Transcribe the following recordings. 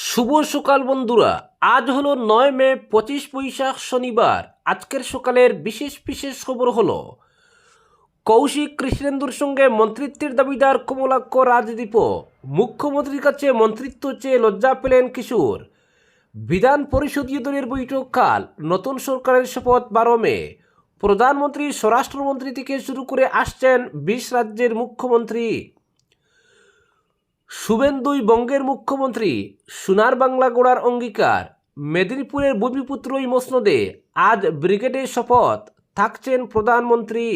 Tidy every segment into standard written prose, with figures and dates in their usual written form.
শুভ সকাল বন্ধুরা। আজ হলো 9 মে, 25 বৈশাখ, শনিবার। আজকের সকালের বিশেষ বিশেষ খবর হলো কৌশিক কৃষ্ণেন্দুর সঙ্গে মন্ত্রিত্বের দাবিদার কমলাক্ষ রাজদীপ। মুখ্যমন্ত্রীর কাছে মন্ত্রিত্ব চেয়ে লজ্জা পেলেন কিশোর। বিধান পরিষদীয় দলের বৈঠক কাল। নতুন সরকারের শপথ 12 মে। প্রধানমন্ত্রী, স্বরাষ্ট্রমন্ত্রী থেকে শুরু করে আসছেন 20 রাজ্যের মুখ্যমন্ত্রী। শুভেন্দুই বঙ্গের মুখ্যমন্ত্রী। সোনার বাংলা গড়ার অঙ্গীকার। মেদিনীপুরের ভূমিপুত্রই মসনদে। আজ ব্রিগেডে শপথ থাকছেন প্রধানমন্ত্রী।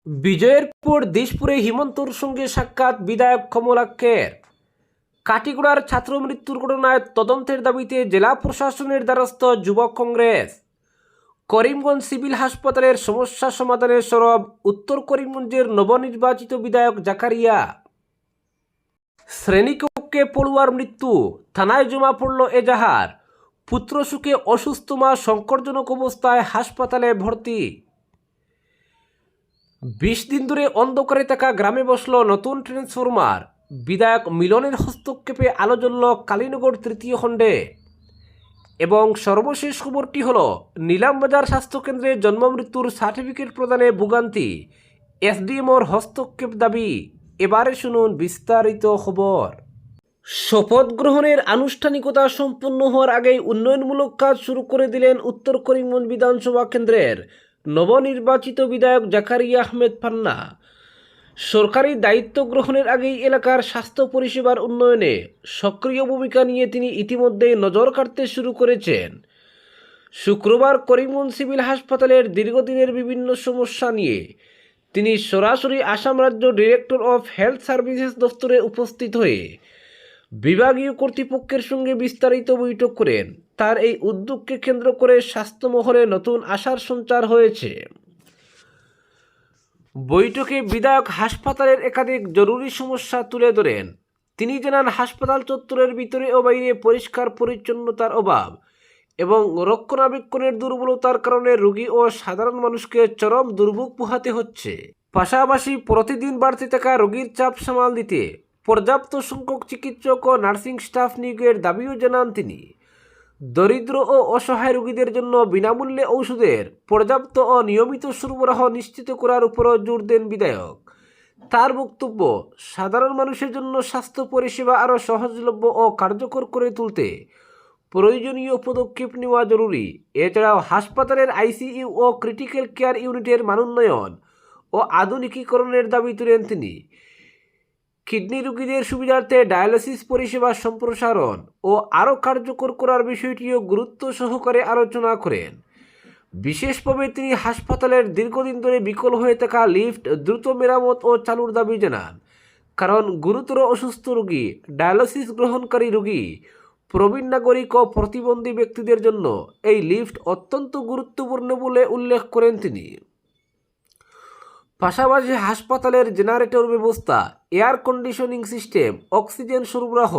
বিজয়ের পর দিশপুরে হিমন্তর সঙ্গে সাক্ষাৎ বিধায়ক কমলাক্ষের। কাটিগড়ার ছাত্র মৃত্যুর ঘটনায় তদন্তের দাবিতে জেলা প্রশাসনের দ্বারস্থ যুব কংগ্রেস। করিমগঞ্জ সিভিল হাসপাতালের সমস্যা সমাধানে সরব উত্তর করিমগঞ্জের নবনির্বাচিত বিধায়ক জাকারিয়া। শ্রেণীকক্ষে পড়ুয়ার মৃত্যু, থানায় জমা পড়ল এজাহার। পুত্র সুখে অসুস্থ মা সংকটজনক অবস্থায় হাসপাতালে ভর্তি। 20 দিন ধরে অন্ধকারে থাকা গ্রামে বসল নতুন ট্রান্সফরমার। বিধায়ক মিলনের হস্তক্ষেপে আলো জ্বলল কালীনগর তৃতীয় খণ্ডে। এবং সর্বশেষ খবরটি হল নিলামবাজার স্বাস্থ্যকেন্দ্রে জন্মমৃত্যুর সার্টিফিকেট প্রদানে ভোগান্তি। এসডিএমওর হস্তক্ষেপ দাবি। এবারে শুনুন বিস্তারিত খবর। শপথ গ্রহণের আনুষ্ঠানিকতা সম্পন্ন হওয়ার আগেই উন্নয়নমূলক কাজ শুরু করে দিলেন উত্তর করিমগঞ্জ বিধানসভা কেন্দ্রের নবনির্বাচিত বিধায়ক জাকারিয়া আহমেদ পান্না। সরকারি দায়িত্ব গ্রহণের আগেই এলাকার স্বাস্থ্য পরিষেবার উন্নয়নে সক্রিয় ভূমিকা নিয়ে তিনি ইতিমধ্যেই নজর কাটতে শুরু করেছেন। শুক্রবার করিমগঞ্জ সিভিল হাসপাতালের দীর্ঘদিনের বিভিন্ন সমস্যা নিয়ে তিনি সরাসরি আসাম রাজ্য ডিরেক্টর অফ হেলথ সার্ভিসেস দফতরে উপস্থিত হয়ে বিভাগীয় কর্তৃপক্ষের সঙ্গে বিস্তারিত বৈঠক করেন। তার এই উদ্যোগকে কেন্দ্র করে স্বাস্থ্য মহলে নতুন আশার সঞ্চার হয়েছে। বৈঠকে বিধায়ক হাসপাতালের একাধিক জরুরি সমস্যা তুলে ধরেন। তিনি জানান, হাসপাতাল চত্বরের ভিতরে ও বাইরে পরিষ্কার পরিচ্ছন্নতার অভাব এবং রক্ষণাবেক্ষণের দুর্বলতার কারণে রোগী ও সাধারণ মানুষকে চরম দুর্ভোগ পোহাতে হচ্ছে। পাশাপাশি প্রতিদিন বাড়তে থাকা রোগীর চাপ সামাল দিতে পর্যাপ্ত সংখ্যক চিকিৎসক ও নার্সিং স্টাফ নিয়োগের দাবিও জানান তিনি। দরিদ্র ও অসহায় রোগীদের জন্য বিনামূল্যে ঔষধের পর্যাপ্ত ও নিয়মিত সরবরাহ নিশ্চিত করার উপরও জোর দেন বিধায়ক। তার বক্তব্য, সাধারণ মানুষের জন্য স্বাস্থ্য পরিষেবা আরও সহজলভ্য ও কার্যকর করে তুলতে প্রয়োজনীয় পদক্ষেপ নেওয়া জরুরি। এছাড়াও হাসপাতালের আইসিইউ ও ক্রিটিক্যাল কেয়ার ইউনিটের মানোন্নয়ন ও আধুনিকীকরণের দাবি তুলেন তিনি। কিডনি রোগীদের সুবিধার্থে ডায়ালিসিস পরিষেবা সম্প্রসারণ ও আরও কার্যকর করার বিষয়টিও গুরুত্ব সহকারে আলোচনা করেন। বিশেষভাবে তিনি হাসপাতালের দীর্ঘদিন ধরে বিকল হয়ে থাকা লিফট দ্রুত মেরামত ও চালুর দাবি জানান। কারণ গুরুতর অসুস্থ রোগী, ডায়ালিসিস গ্রহণকারী রোগী, প্রবীণ নাগরিক ও প্রতিবন্ধী ব্যক্তিদের জন্য এই লিফট অত্যন্ত গুরুত্বপূর্ণ বলে উল্লেখ করেন তিনি। পাশাপাশি হাসপাতালের জেনারেটর ব্যবস্থা, এয়ার কন্ডিশনিং সিস্টেম, অক্সিজেন সরবরাহ,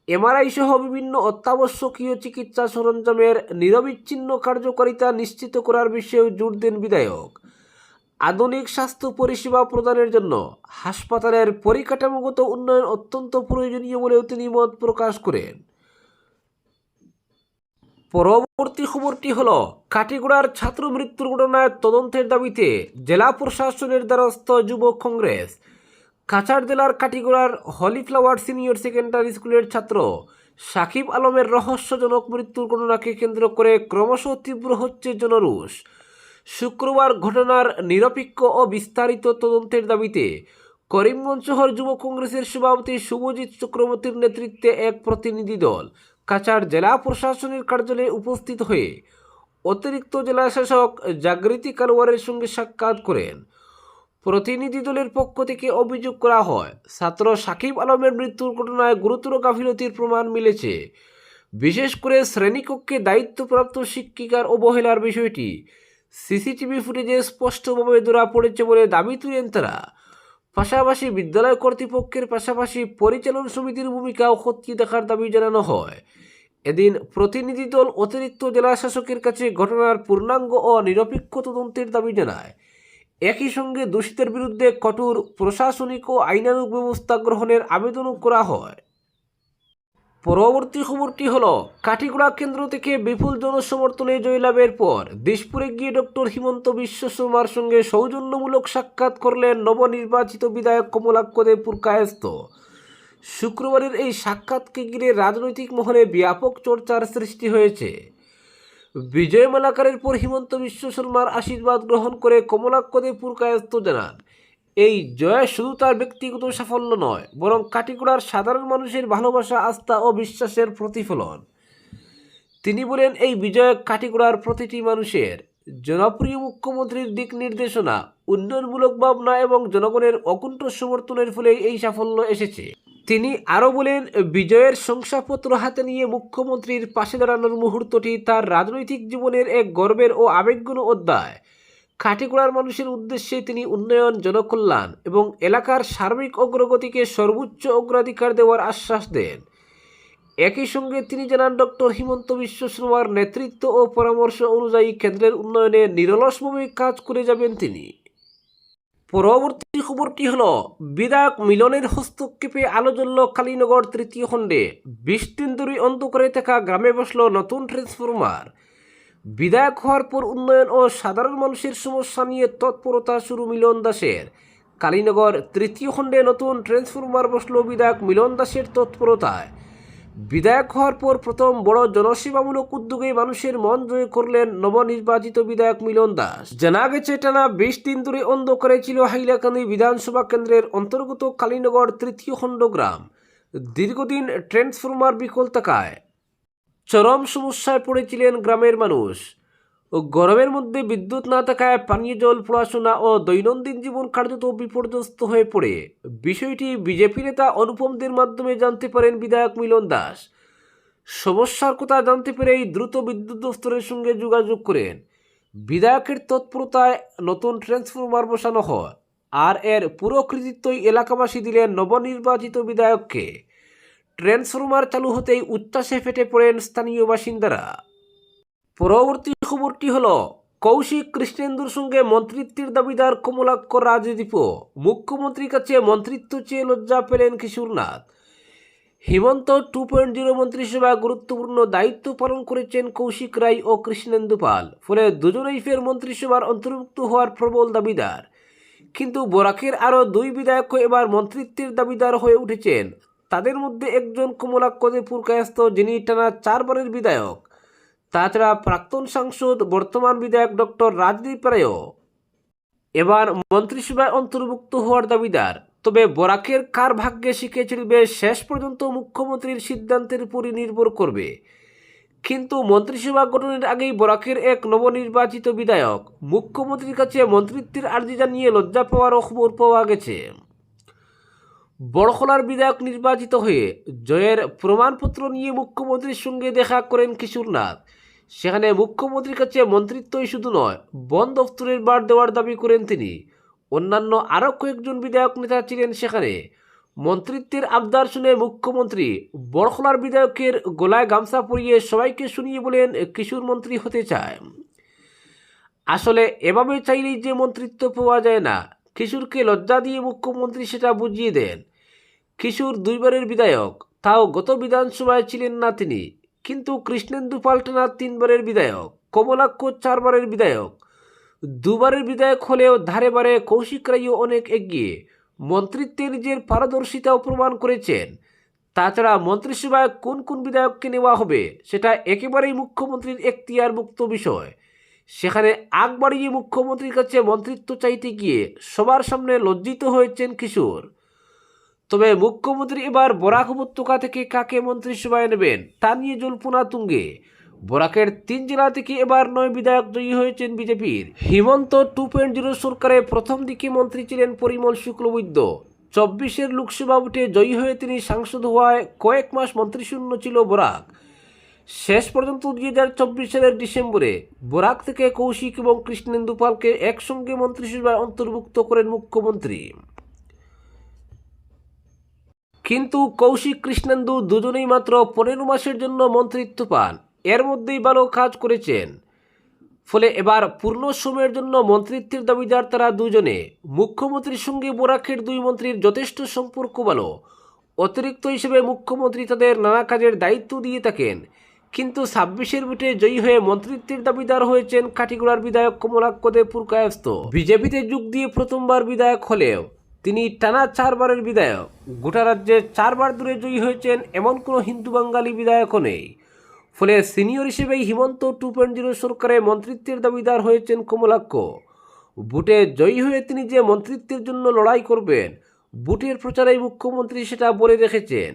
এমআরআই সহ বিভিন্ন অত্যাবশ্যকীয় চিকিৎসা সরঞ্জামের নিরবিচ্ছিন্ন কার্যকারিতা নিশ্চিত করার বিষয়েও জোর দেন বিধায়ক। আধুনিক স্বাস্থ্য পরিষেবা প্রদানের জন্য হাসপাতালের পরিকাঠামোগত উন্নয়ন অত্যন্ত প্রয়োজনীয় বলেও তিনি মত প্রকাশ করেন। পরবর্তী খবরটি হল কাটিগড়ার ছাত্র মৃত্যুর ঘটনায় তদন্তের দাবিতে জেলা প্রশাসনের দ্বারস্থ যুব কংগ্রেস। কাছাড় জেলার কাটিগড়ার হলিফ্লাওয়ার সিনিয়র সেকেন্ডারি স্কুলের ছাত্র সাকিব আলমের রহস্যজনক মৃত্যুর ঘটনাকে কেন্দ্র করে ক্রমশ তীব্র হচ্ছে জনরোষ। শুক্রবার ঘটনার নিরপেক্ষ ও বিস্তারিত তদন্তের দাবিতে করিমগঞ্জ শহর যুব কংগ্রেসের সভাপতি শুভজিৎ চক্রবর্তীর নেতৃত্বে এক প্রতিনিধি দল কাছাড় জেলা প্রশাসনের কার্যালয়ে উপস্থিত হয়ে অতিরিক্ত জেলা শাসক জাগৃতি কালওয়ারের সঙ্গে সাক্ষাৎ করেন। প্রতিনিধি দলের পক্ষ থেকে অভিযোগ করা হয়, ছাত্র সাকিব আলমের মৃত্যুর ঘটনায় গুরুতর গাফিলতির প্রমাণ মিলেছে। বিশেষ করে শ্রেণীকক্ষে দায়িত্বপ্রাপ্ত শিক্ষিকার অবহেলার বিষয়টি সিসিটিভি ফুটেজে স্পষ্টভাবে ধরা পড়েছে বলে দাবি তুলেন তারা। পাশাপাশি বিদ্যালয় কর্তৃপক্ষের পাশাপাশি পরিচালন সমিতির ভূমিকাও খতিয়ে দেখার দাবি জানানো হয়। এদিন প্রতিনিধি দল অতিরিক্ত জেলা শাসকের কাছে ঘটনার পূর্ণাঙ্গ ও নিরপেক্ষ তদন্তের দাবি জানায়। একই সঙ্গে দোষীদের বিরুদ্ধে কঠোর প্রশাসনিক ও আইনানুগ ব্যবস্থা গ্রহণের আবেদনও করা হয়। পরবর্তী খবরটি হলো, কাঠিগড়া কেন্দ্র থেকে বিপুল জনসমর্থনে জয়লাভের পর দিশপুরে গিয়ে ডক্টর হিমন্ত বিশ্ব শর্মার সঙ্গে সৌজন্যমূলক সাক্ষাৎ করলেন নবনির্বাচিত বিধায়ক কমলাক্ষ দে পুরকায়স্থ। শুক্রবারের এই সাক্ষাৎকে ঘিরে রাজনৈতিক মহলে ব্যাপক চর্চার সৃষ্টি হয়েছে। বিজয় মালাকারের পর হিমন্ত বিশ্ব শর্মার আশীর্বাদ গ্রহণ করে কমলাক্ষ দে পুরকায়স্থ জানান, এই জয় শুধু তার ব্যক্তিগত সাফল্য নয়, বরং কাঠিগড়ার সাধারণ মানুষের ভালোবাসা, আস্থা ও বিশ্বাসের প্রতিফলন। তিনি বলেন, এই বিজয় কাঠিগড়ার প্রতিটি মানুষের জনপ্রিয় মুখ্যমন্ত্রীর দিক নির্দেশনা, উন্নয়নমূলক ভাবনা এবং জনগণের অকুণ্ঠ সমর্থনের ফলে এই সাফল্য এসেছে। তিনি আরও বলেন, বিজয়ের শংসাপত্র হাতে নিয়ে মুখ্যমন্ত্রীর পাশে দাঁড়ানোর মুহূর্তটি তার রাজনৈতিক জীবনের এক গর্বের ও আবেগঘন অধ্যায়। কাঠিগড়ার মানুষের উদ্দেশ্যে তিনি উন্নয়ন, জনকল্যাণ এবং এলাকার সার্বিক অগ্রগতিকে সর্বোচ্চ অগ্রাধিকার দেওয়ার আশ্বাস দেন। একই সঙ্গে তিনি জানান, ডক্টর হিমন্ত বিশ্ব শর্মার নেতৃত্ব ও পরামর্শ অনুযায়ী কেন্দ্রের উন্নয়নে নিরলসভাবে কাজ করে যাবেন তিনি। পরবর্তী খবরটি হলো, বিধায়ক মিলনের হস্তক্ষেপে আলো জ্বলল কালীনগর তৃতীয় খণ্ডে। 20 দিন ধরে অন্ধকারে থাকা গ্রামে বসল নতুন ট্রান্সফরমার। বিধায়ক হওয়ার পর উন্নয়ন ও সাধারণ মানুষের সমস্যা নিয়ে তৎপরতা শুরু মিলন দাসের। কালীনগর তৃতীয় খণ্ডে নতুন ট্রান্সফরমার বসল বিধায়ক মিলন দাসের তৎপরতায়। বিধায়ক হওয়ার পর প্রথম বড় জনসেবামূলক উদ্যোগে মানুষের মন জয় করলেন নবনির্বাচিত বিধায়ক মিলন দাস। জানা গেছে, টানা 20 দিন ধরে অন্ধকারে ছিল হাইলাকান্দি বিধানসভা কেন্দ্রের অন্তর্গত কালীনগর তৃতীয় খণ্ড গ্রাম। দীর্ঘদিন ট্রান্সফরমার বিকল থাকায় চরম সমস্যায় পড়েছিলেন গ্রামের মানুষ। গরমের মধ্যে বিদ্যুৎ না থাকায় পানীয় জল, পড়াশোনা ও দৈনন্দিন জীবন কার্যত বিপর্যস্ত হয়ে পড়ে। বিষয়টি বিজেপি নেতা অনুপমদের মাধ্যমে জানতে পারেন বিধায়ক মিলন দাস। সমস্যার কথা জানতে পেরেই দ্রুত বিদ্যুৎ দফতরের সঙ্গে যোগাযোগ করেন। বিধায়কের তৎপরতায় নতুন ট্রান্সফরমার বসানো হয়, আর এর পুরো কৃতিত্বই এলাকাবাসী দিলেন নবনির্বাচিত বিধায়ককে। ট্রান্সফরমার চালু হতেই উচ্ছ্বাসে ফেটে পড়েন স্থানীয় বাসিন্দারা। পরবর্তী খবরটি হলো, কৌশিক কৃষ্ণেন্দুর সঙ্গে মন্ত্রিত্বের দাবিদার কমলাক্ষ রাজদীপ। মুখ্যমন্ত্রীর কাছে মন্ত্রিত্ব চেয়ে লজ্জা পেলেন কিশোরনাথ। হিমন্ত 2.0 মন্ত্রিসভায় গুরুত্বপূর্ণ দায়িত্ব পালন করেছেন কৌশিক রায় ও কৃষ্ণেন্দু পাল, ফলে দুজনেই ফের মন্ত্রিসভার অন্তর্ভুক্ত হওয়ার প্রবল দাবিদার। কিন্তু বরাকের আরও 2 বিধায়ক এবার মন্ত্রিত্বের দাবিদার হয়ে উঠেছেন। তাদের মধ্যে একজন কমলাক্ষ দে পুরকায়স্থ, যিনি টানা 4 বারের বিধায়ক। তাছাড়া প্রাক্তন সাংসদ, বর্তমান বিধায়ক ডক্টর রাজদীপ রায়ও এবার মন্ত্রিসভায় অন্তর্ভুক্ত হওয়ার দাবিদার। তবে বরাকের কার ভাগ্যে শিখে চলবে শেষ পর্যন্ত মুখ্যমন্ত্রীর সিদ্ধান্তের উপরই নির্ভর করবে। কিন্তু মন্ত্রিসভা গঠনের আগেই বরাকের এক নবনির্বাচিত বিধায়ক মুখ্যমন্ত্রীর কাছে মন্ত্রিত্বের আর্জি জানিয়ে লজ্জা পাওয়ারও খবর পাওয়া গেছে। বড়খলার বিধায়ক নির্বাচিত হয়ে জয়ের প্রমাণপত্র নিয়ে মুখ্যমন্ত্রীর সঙ্গে দেখা করেন কিশোরনাথ। সেখানে মুখ্যমন্ত্রীর কাছে মন্ত্রিত্বই শুধু নয়, বন দফতরের বার দেওয়ার দাবি করেন তিনি। অন্যান্য আরও কয়েকজন বিধায়ক নেতা ছিলেন সেখানে। মন্ত্রিত্বের আবদার শুনে মুখ্যমন্ত্রী বড়খলার বিধায়কের গলায় গামছা পরিয়ে সবাইকে শুনিয়ে বলেন, কিশোর মন্ত্রী হতে চায়। আসলে এভাবে চাইলেই যে মন্ত্রিত্ব পাওয়া যায় না, কিশোরকে লজ্জা দিয়ে মুখ্যমন্ত্রী সেটা বুঝিয়ে দেন। কিশোর 2 বারের বিধায়ক, তাও গত বিধানসভায় ছিলেন না তিনি। কিন্তু কৃষ্ণেন্দু পাল টানা 3 বারের বিধায়ক, কমলাক্ষ 4 বারের বিধায়ক। 2 বারের বিধায়ক হলেও ধারে বারে কৌশিক রায়ও অনেক এগিয়ে মন্ত্রিত্বে নিজের পারদর্শিতাও প্রমাণ করেছেন। তাছাড়া মন্ত্রিসভায় কোন কোন বিধায়ককে নেওয়া হবে সেটা একেবারেই মুখ্যমন্ত্রীর এখতিয়ারভুক্ত বিষয়। সেখানে আগ বাড়িয়ে মুখ্যমন্ত্রীর কাছে মন্ত্রিত্ব চাইতে গিয়ে সবার সামনে লজ্জিত হয়েছেন কিশোর। তবে মুখ্যমন্ত্রী এবার বরাক উপত্যকা থেকে কাকে মন্ত্রিসভায় নেবেন তা নিয়ে জল্পনা তুঙ্গে। বরাকের 3 জেলা থেকে এবার 9 বিধায়ক জয়ী হয়েছেন বিজেপির। হিমন্ত 2.0 সরকারে প্রথম দিকে মন্ত্রী ছিলেন পরিমল শুক্লবৈদ্য। 24-এর লোকসভা ভোটে জয়ী হয়ে তিনি সাংসদ হওয়ায় কয়েক মাস মন্ত্রিশূন্য ছিল বরাক। শেষ পর্যন্ত 2024 সালের ডিসেম্বরে বরাক থেকে কৌশিক এবং কৃষ্ণেন্দু পালকে একসঙ্গে মন্ত্রিসভায় অন্তর্ভুক্ত করেন মুখ্যমন্ত্রী। কিন্তু কৌশিক, কৃষ্ণেন্দু দুজনেই মাত্র 15 মাসের জন্য মন্ত্রিত্ব পান। এর মধ্যেই ভালো কাজ করেছেন, ফলে এবার পূর্ণ সময়ের জন্য মন্ত্রিত্বের দাবিদার তারা দুজনে। মুখ্যমন্ত্রীর সঙ্গে বরাকের 2 মন্ত্রীর যথেষ্ট সম্পর্ক ভালো। অতিরিক্ত হিসেবে মুখ্যমন্ত্রী তাদের নানা কাজের দায়িত্ব দিয়ে থাকেন, কিন্তু ২৬-এর ভোটে জয়ী হয়ে মন্ত্রিত্বের দাবিদার হয়েছেন কাটিগড়ার বিধায়ক কমলাক্ষ দে পুরকায়স্থ। বিজেপিতে যোগ দিয়ে প্রথমবার বিধায়ক হলেও তিনি টানা ৪বারের বিধায়ক। গোটা রাজ্যে ৪বার দূরে জয়ী হয়েছেন এমন কোনো হিন্দু বাঙালি বিধায়কও নেই। ফলে সিনিয়র হিসেবেই হিমন্ত 2.0 সরকারে মন্ত্রিত্বের দাবিদার হয়েছেন কমলাক্ষ। ভোটে জয়ী হয়ে তিনি যে মন্ত্রিত্বের জন্য লড়াই করবেন, ভোটের প্রচারেই মুখ্যমন্ত্রী সেটা বলে রেখেছেন।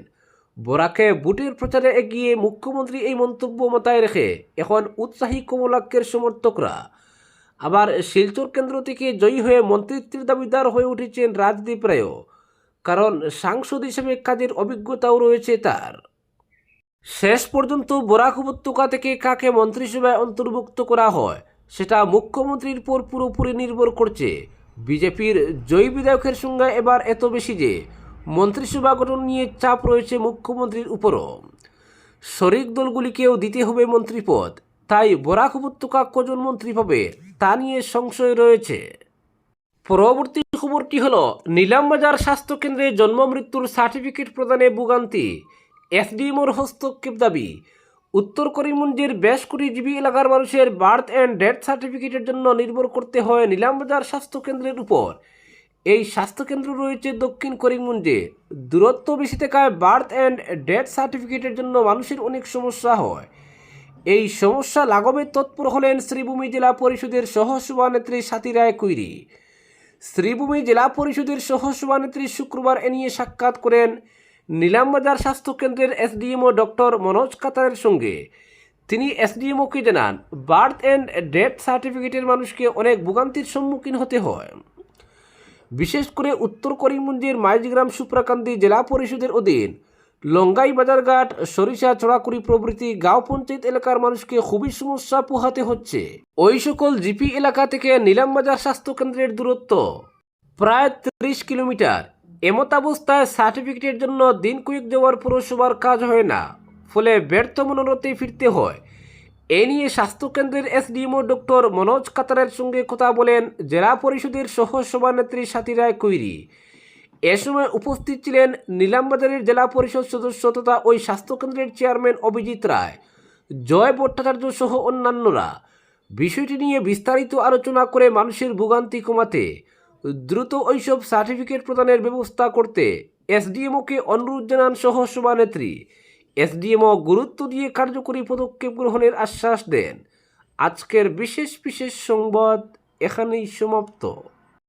বরাকে ভোটের প্রচারে এগিয়ে মুখ্যমন্ত্রী এই মন্তব্য মাথায় রেখে এখন উৎসাহী কমলাক্ষের সমর্থকরা। আবার শিলচর কেন্দ্র থেকে জয়ী হয়ে মন্ত্রিত্বের দাবিদার হয়ে উঠেছেন রাজদীপ রায়ও, কারণ সাংসদ হিসেবে কাজের অভিজ্ঞতাও রয়েছে তার। শেষ পর্যন্ত বরাক উপত্যকা থেকে কাকে মন্ত্রিসভায় অন্তর্ভুক্ত করা হয় সেটা মুখ্যমন্ত্রীর উপর পুরোপুরি নির্ভর করছে। বিজেপির জয়ী বিধায়কের সংখ্যা এবার এত বেশি যে মন্ত্রিসভা গঠন নিয়ে চাপ রয়েছে মুখ্যমন্ত্রীর উপরও। শরিক দলগুলিকেও দিতে হবে মন্ত্রিপদ, তাই বরাক উপত্যকা কজন মন্ত্রী পাবে তা নিয়ে সংশয় রয়েছে। পরবর্তী খবরটি হলো, নিলামবাজার স্বাস্থ্যকেন্দ্রে জন্ম মৃত্যুর সার্টিফিকেট প্রদানে ভোগান্তি, এসডিএমওর হস্তক্ষেপ দাবি। উত্তর করিমগঞ্জের বেশ কুটিজীবী এলাকার মানুষের বার্থ অ্যান্ড ডেথ সার্টিফিকেটের জন্য নির্ভর করতে হয় নিলামবাজার স্বাস্থ্যকেন্দ্রের উপর। এই স্বাস্থ্যকেন্দ্র রয়েছে দক্ষিণ করিমগঞ্জে। দূরত্ব বেশি থাকায় বার্থ অ্যান্ড ডেথ সার্টিফিকেটের জন্য মানুষের অনেক সমস্যা হয়। এই সমস্যা লাঘবে তৎপর হলেন শ্রীভূমি জেলা পরিষদের সহসভানেত্রী স্বাতী রায় কৈরি। শ্রীভূমি জেলা পরিষদের সহসভানেত্রী শুক্রবার এ নিয়ে সাক্ষাৎ করেন নিলামবাজার স্বাস্থ্যকেন্দ্রের এসডিএমও ডক্টর মনোজ কাতারের সঙ্গে। তিনি এসডিএমওকে জানান, বার্থ অ্যান্ড ডেথ সার্টিফিকেটের মানুষকে অনেক ভোগান্তির সম্মুখীন হতে হয়। বিশেষ করে উত্তর করিমগঞ্জের মাইজগ্রাম সুপ্রাকান্দি জেলা পরিষদের অধীন লঙ্গাই বাজারঘাট, সরিষা, চড়াকুড়ি প্রভৃতি গাঁও পঞ্চায়েত এলাকার মানুষকে খুবই সমস্যা পোহাতে হচ্ছে। ওই সকল জিপি এলাকা থেকে নিলামবাজার স্বাস্থ্যকেন্দ্রের দূরত্ব প্রায় 30 কিলোমিটার। এমতাবস্থায় সার্টিফিকেটের জন্য দিন কয়েক যাওয়ার পৌরসভার কাজ হয় না, ফলে ব্যর্থ মনোরথে ফিরতে হয়। এ নিয়ে স্বাস্থ্যকেন্দ্রের এসডিএমও ডক্টর মনোজ কাতারের সঙ্গে কথা বলেন জেলা পরিষদের সহসভানেত্রী স্বাতী রায় কৈরি। এ সময় উপস্থিত ছিলেন নিলামবাজারের জেলা পরিষদ সদস্য তথা ওই স্বাস্থ্যকেন্দ্রের চেয়ারম্যান অভিজিৎ রায়, জয় ভট্টাচার্য সহ অন্যান্যরা। বিষয়টি নিয়ে বিস্তারিত আলোচনা করে মানুষের ভোগান্তি কমাতে দ্রুত ওইসব সার্টিফিকেট প্রদানের ব্যবস্থা করতে এসডিএমওকে অনুরোধ জানান সহসভানেত্রী। এসডিএমও গুরুত্ব দিয়ে কার্যকরী পদক্ষেপ গ্রহণের আশ্বাস দেন। আজকের বিশেষ সংবাদ এখানেই সমাপ্ত।